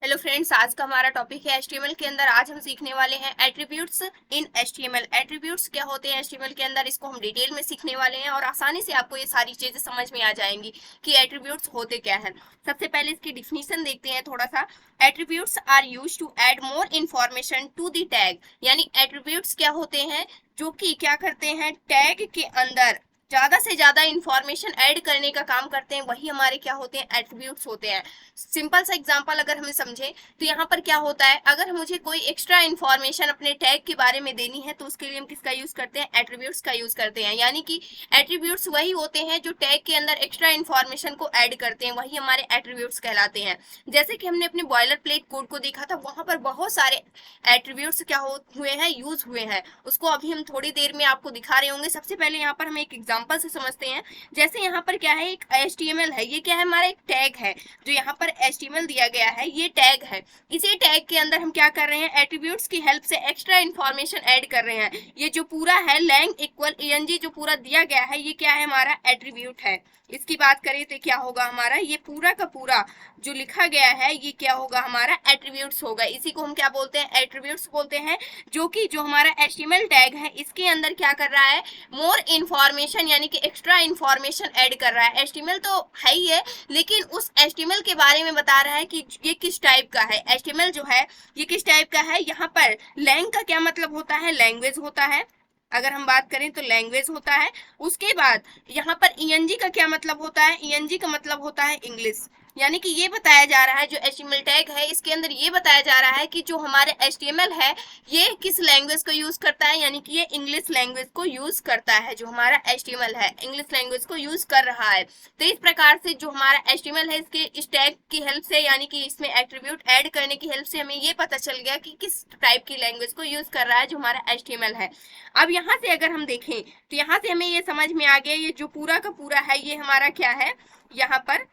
Hello friends, आज का हमारा टॉपिक है एचटीएमएल के अंदर। आज हम सीखने वाले हैं एट्रीब्यूट्स इन एचटीएमएल। एट्रीब्यूट्स क्या होते हैं एचटीएमएल के अंदर, इसको हम डिटेल में सीखने वाले हैं और आसानी से आपको ये सारी चीजें समझ में आ जाएंगी कि एट्रीब्यूट्स होते क्या हैं। सबसे पहले इसकी डिफिनीशन देखते हैं थोड़ा सा। Attributes are used to add more information to the tag. यानी एट्रीब्यूट्स क्या होते हैं, जो कि क्या करते हैं, टैग के अंदर ज्यादा से ज्यादा इंफॉर्मेशन ऐड करने का काम करते हैं, वही हमारे क्या होते हैं, एट्रीब्यूट्स होते हैं। सिंपल सा एग्जांपल अगर हमें समझे तो यहाँ पर क्या होता है, अगर मुझे कोई एक्स्ट्रा इन्फॉर्मेशन अपने टैग के बारे में देनी है तो उसके लिए हम किसका यूज करते हैं, एट्रीब्यूट्स का यूज करते हैं। यानी कि एट्रीब्यूट्स वही होते हैं जो टैग के अंदर एक्स्ट्रा इन्फॉर्मेशन को ऐड करते हैं, वही हमारे एट्रीब्यूट्स कहलाते हैं। जैसे कि हमने अपने बॉयलर प्लेट कोड को देखा था, वहां पर बहुत सारे एट्रीब्यूट्स क्या हुए हैं, यूज हुए हैं। उसको अभी हम थोड़ी देर में आपको दिखा रहे होंगे। सबसे पहले यहाँ पर हम एक एग्जांपल से समझते हैं। जैसे यहाँ पर क्या है, एक HTML है, ये क्या है, हमारा एक टैग है। जो यहाँ पर HTML दिया गया है ये टैग है। इसी टैग के अंदर हम क्या कर रहे हैं, एट्रीब्यूट्स की हेल्प से एक्स्ट्रा इन्फॉर्मेशन ऐड कर रहे हैं। ये जो पूरा है lang इक्वल eng जो पूरा दिया गया है, ये क्या है, हमारा एट्रीब्यूट है। इसकी बात करें तो क्या होगा हमारा, ये पूरा का पूरा जो लिखा गया है ये क्या होगा, हमारा एट्रीब्यूट्स होगा। इसी को हम क्या बोलते हैं, एट्रीब्यूट्स बोलते हैं। जो कि जो हमारा HTML टैग है इसके अंदर क्या कर रहा है, मोर इन्फॉर्मेशन यानी कि एक्स्ट्रा इन्फॉर्मेशन ऐड कर रहा है। HTML तो है ही है, लेकिन उस HTML के बारे में बता रहा है कि ये किस टाइप का है। HTML जो है ये किस टाइप का है। यहाँ पर लैंग का क्या मतलब होता है, लैंग्वेज होता है। अगर हम बात करें तो लैंग्वेज होता है। उसके बाद यहाँ पर ईएनजी का क्या मतलब होता है, ईएनजी का मतलब होता है इंग्लिश। यानी कि ये बताया जा रहा है, जो HTML टैग है इसके अंदर ये बताया जा रहा है कि जो हमारे HTML है ये किस लैंग्वेज को यूज करता है, यानी कि ये इंग्लिश लैंग्वेज को यूज करता है। जो हमारा HTML है इंग्लिश लैंग्वेज को यूज कर रहा है। तो इस प्रकार से जो हमारा HTML है इसके इस टैग की हेल्प से, यानी कि इसमें एट्रीब्यूट ऐड करने की हेल्प से हमें ये पता चल गया कि किस टाइप की लैंग्वेज को यूज कर रहा है जो हमारा HTML है। अब यहाँ से अगर हम देखें तो यहाँ से हमें ये समझ में आ गया, ये जो पूरा का पूरा है ये हमारा क्या है, यहाँ पर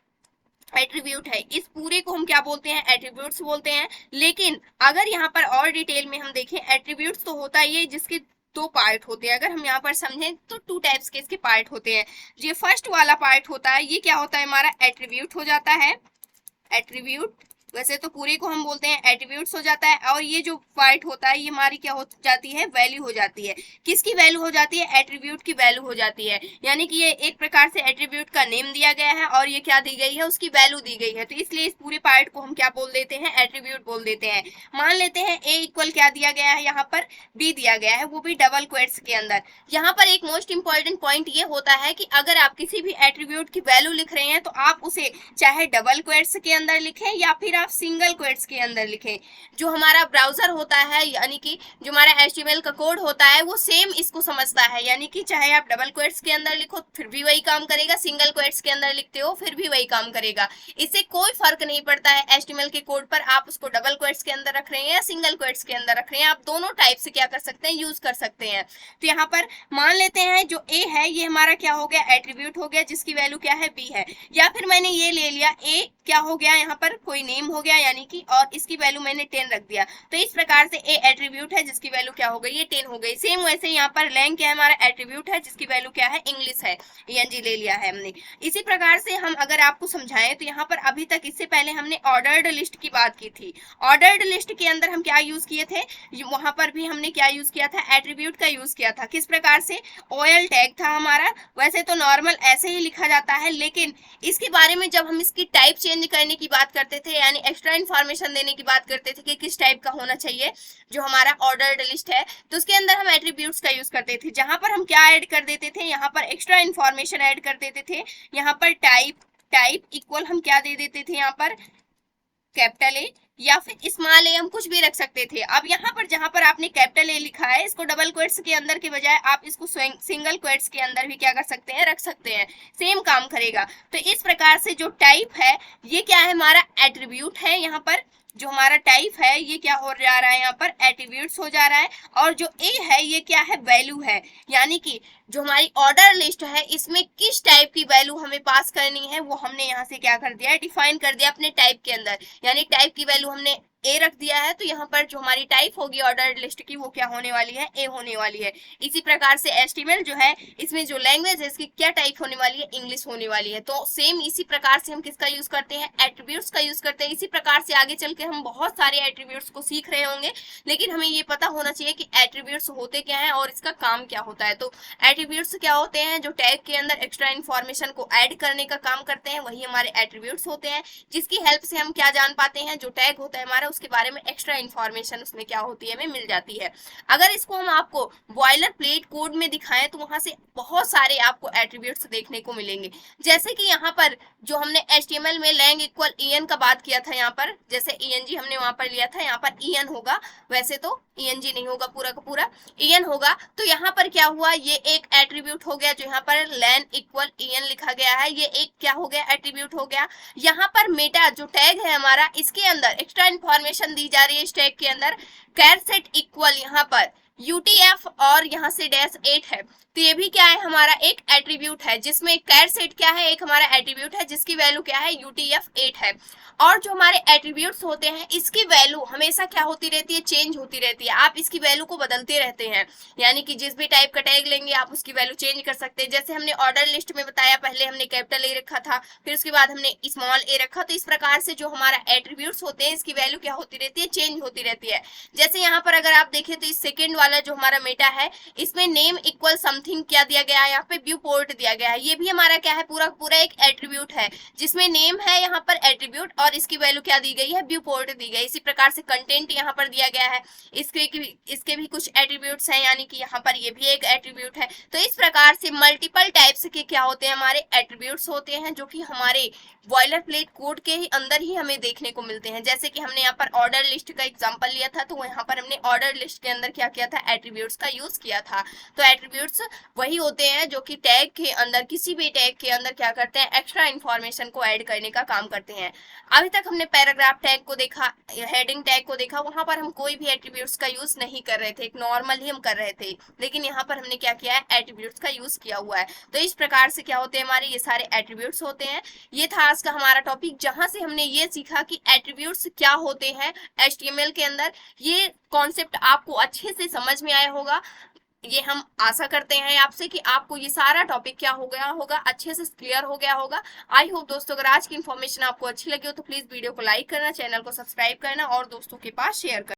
एट्रीब्यूट है। इस पूरे को हम क्या बोलते हैं, एट्रीब्यूट्स बोलते हैं। लेकिन अगर यहाँ पर और डिटेल में हम देखें, एट्रीब्यूट्स तो होता ही है जिसके दो पार्ट होते हैं। अगर हम यहाँ पर समझें तो टू टाइप्स के इसके पार्ट होते हैं। ये फर्स्ट वाला पार्ट होता है, ये क्या होता है, हमारा एट्रीब्यूट हो जाता है। एट्रीब्यूट वैसे तो पूरे को हम बोलते हैं एट्रीब्यूट्स हो जाता है। और ये जो पार्ट होता है ये हमारी क्या हो जाती है, वैल्यू हो जाती है। किसकी वैल्यू हो जाती है, एट्रीब्यूट की वैल्यू हो जाती है। यानी कि ये एक प्रकार से एट्रीब्यूट का नेम दिया गया है और ये क्या दी गई है, उसकी वैल्यू दी गई है। तो इसलिए इस पूरे पार्ट को हम क्या बोल देते हैं, एट्रीब्यूट बोल देते हैं। मान लेते हैं ए इक्वल क्या दिया गया है, यहाँ पर बी दिया गया है, वो भी डबल क्वेट्स के अंदर। यहाँ पर एक मोस्ट इंपॉर्टेंट पॉइंट ये होता है कि अगर आप किसी भी एट्रीब्यूट की वैल्यू लिख रहे हैं तो आप उसे चाहे डबल क्वेट्स के अंदर लिखें या फिर आप सिंगल क्वेट्स के अंदर लिखें। जो हमारा ब्राउजर होता है, यानी कि जो हमारा HTML का कोड होता है वो सेम इसको समझता है। यानी कि चाहे आप डबल क्वेट्स के अंदर लिखो फिर भी वही काम करेगा, सिंगल क्वेट्स के अंदर लिखते हो फिर भी वही काम करेगा। इससे कोई फर्क नहीं पड़ता है HTML के कोड पर, आप उसको डबल क्वेट्स के अंदर रख रहे हैं या सिंगल क्वेट्स के अंदर रख रहे हैं, आप दोनों टाइप से क्या कर सकते हैं, यूज कर सकते हैं। तो यहाँ पर मान लेते हैं जो ए है ये हमारा क्या हो गया, एट्रीब्यूट हो गया जिसकी वैल्यू क्या है, बी है। या फिर मैंने ये ले लिया, ए क्या हो गया, यहाँ पर कोई नेम हो गया यानी कि, और इसकी वैल्यू मैंने 10 रख दिया। तो इस प्रकार से ए एट्रीब्यूट है जिसकी वैल्यू क्या हो गई, ये 10 हो गई। सेम वैसे यहाँ पर लैंग क्या है, हमारा एट्रीब्यूट है जिसकी वैल्यू क्या है, इंग्लिश है, eng ले लिया है हमने। इसी प्रकार से हम अगर आपको समझाएं तो यहाँ पर अभी तक इससे पहले हमने ऑर्डर्ड लिस्ट की बात की थी। ऑर्डर्ड लिस्ट के अंदर हम क्या यूज किए थे, वहां पर भी हमने क्या यूज किया था, एट्रीब्यूट का यूज किया था। किस प्रकार से, OL टैग था हमारा। वैसे तो नॉर्मल ऐसे ही लिखा जाता है, लेकिन इसके बारे में जब हम इसकी टाइप चेंज करने की बात करते थे, यानी एक्स्ट्रा इन्फॉर्मेशन देने की बात करते थे कि किस टाइप का होना चाहिए जो हमारा ऑर्डर्ड लिस्ट है, तो उसके अंदर हम एट्रीब्यूट्स का यूज करते थे। जहां पर हम क्या ऐड कर देते थे, यहाँ पर एक्स्ट्रा इन्फॉर्मेशन ऐड कर देते थे। यहाँ पर टाइप इक्वल हम क्या दे देते थे, यहाँ पर कैपिटल ए या फिर स्मॉल ए, हम कुछ भी रख सकते थे। अब यहाँ पर जहां पर आपने कैपिटल ए लिखा है, इसको डबल क्वेट्स के अंदर के बजाय आप इसको सिंगल क्वेट्स के अंदर भी क्या कर सकते हैं, रख सकते हैं, सेम काम करेगा। तो इस प्रकार से जो टाइप है ये क्या है, हमारा एट्रीब्यूट है। यहाँ पर जो हमारा टाइप है ये क्या हो जा रहा है, यहाँ पर एट्रीब्यूट्स हो जा रहा है। और जो ए है ये क्या है, वैल्यू है। यानी कि जो हमारी ऑर्डर लिस्ट है इसमें किस टाइप की वैल्यू हमें पास करनी है वो हमने यहाँ से क्या कर दिया है, डिफाइन कर दिया अपने टाइप के अंदर। यानी टाइप की वैल्यू हमने ए रख दिया है, तो यहाँ पर जो हमारी टाइप होगी ऑर्डर लिस्ट की वो क्या होने वाली है, ए होने वाली है। इसी प्रकार से एचटीएमएल जो है इसमें जो लैंग्वेज है इसकी क्या टाइप होने वाली है, इंग्लिश होने वाली है। तो सेम इसी प्रकार से हम किसका यूज करते हैं, एट्रीब्यूट्स का यूज करते हैं। इसी प्रकार से आगे चल के हम बहुत सारे एट्रीब्यूट्स को सीख रहे होंगे, लेकिन हमें ये पता होना चाहिए कि एट्रीब्यूट्स होते क्या है और इसका काम क्या होता है। तो एट्रीब्यूट्स क्या होते हैं, जो टैग के अंदर एक्स्ट्रा इन्फॉर्मेशन को ऐड करने का काम करते हैं, वही हमारे एट्रीब्यूट्स होते हैं, जिसकी हेल्प से हम क्या जान पाते हैं, जो टैग होता है हमारा उसके बारे में एक्स्ट्रा इन्फॉर्मेशन उसमें क्या होती है, हमें मिल जाती है। अगर इसको हम आपको बॉयलर प्लेट कोड में दिखाएं तो वहां से बहुत सारे आपको एट्रीब्यूट्स देखने को मिलेंगे। जैसे कि यहाँ पर जो हमने HTML में लैंग इक्वल en का बात किया था, यहाँ पर जैसे ENG हमने वहां पर लिया था, यहाँ पर en होगा, वैसे तो ENG नहीं होगा, पूरा का पूरा en होगा। तो यहाँ पर क्या हुआ, ये एक एट्रीब्यूट हो गया, जो यहाँ पर लैन इक्वल en लिखा गया है, ये एक क्या हो गया, एट्रीब्यूट हो गया। यहाँ पर मेटा जो टैग है हमारा, इसके अंदर एक्स्ट्रा इन्फॉर्मेशन दी जा रही है। इस टैग के अंदर कैर सेट इक्वल यहाँ पर UTF और यहाँ से -8 है, तो ये भी क्या है, हमारा एक एट्रीब्यूट है, जिसमें कैर सेट क्या है, एक हमारा एट्रीब्यूट है जिसकी वैल्यू क्या है, UTF-8 है। और जो हमारे एट्रीब्यूट्स होते हैं इसकी वैल्यू हमेशा क्या होती रहती है, चेंज होती रहती है। आप इसकी वैल्यू को बदलते रहते हैं, यानी कि जिस भी टाइप का टैग लेंगे आप उसकी वैल्यू चेंज कर सकते हैं। जैसे हमने ऑर्डर लिस्ट में बताया, पहले हमने कैपिटल ए रखा था, फिर उसके बाद हमने स्मॉल ए रखा। तो इस प्रकार से जो हमारा एट्रीब्यूट्स होते हैं इसकी वैल्यू क्या होती रहती है, चेंज होती रहती है। जैसे यहाँ पर अगर आप देखें तो इस सेकेंड वाला जो हमारा मेटा है, इसमें नेम इक्वल समथिंग क्या दिया गया है, यहाँ पे व्यू पोर्ट दिया गया है। ये भी हमारा क्या है, पूरा पूरा एक एट्रीब्यूट है, जिसमें नेम है यहाँ पर एट्रीब्यूट और इसकी वैल्यू क्या दी गई है, व्यू पोर्ट दी गई। इसी प्रकार से कंटेंट यहाँ पर दिया गया है, इसके भी कुछ एट्रीब्यूट्स हैं, यानी कि यहाँ पर ये भी एक एट्रीब्यूट है। तो इस प्रकार से मल्टीपल टाइप्स के क्या होते हैं, हमारे एट्रीब्यूट्स होते हैं, जो कि हमारे बॉयलर प्लेट कोड के ही अंदर ही हमें देखने को मिलते हैं। जैसे कि हमने यहाँ पर ऑर्डर लिस्ट का एग्जांपल लिया था, तो यहाँ पर हमने ऑर्डर लिस्ट के अंदर क्या किया था, एट्रीब्यूट्स का यूज किया था। तो एट्रीब्यूट्स वही होते हैं जो कि टैग के अंदर, किसी भी टैग के अंदर क्या करते हैं, एक्स्ट्रा इन्फॉर्मेशन को ऐड करने का काम करते हैं। अभी तक हमने पैराग्राफ टैग को देखा, हेडिंग टैग को देखा, वहां पर हम कोई भी एट्रीब्यूट्स का यूज नहीं कर रहे थे, एक नॉर्मल ही हम कर रहे थे, लेकिन यहाँ पर हमने क्या किया है, एट्रीब्यूट्स का यूज किया हुआ है। तो इस प्रकार से क्या होते हैं, हमारे ये सारे एट्रीब्यूट्स होते हैं। ये था आज का हमारा टॉपिक, जहां से हमने ये सीखा कि एट्रीब्यूट्स क्या होते हैं HTML के अंदर। ये कॉन्सेप्ट आपको अच्छे से समझ में आया होगा, ये हम आशा करते हैं आपसे कि आपको ये सारा टॉपिक क्या हो गया होगा, अच्छे से क्लियर हो गया होगा। आई होप दोस्तों अगर आज की इन्फॉर्मेशन आपको अच्छी लगी हो तो प्लीज वीडियो को लाइक करना, चैनल को सब्सक्राइब करना और दोस्तों के पास शेयर करना।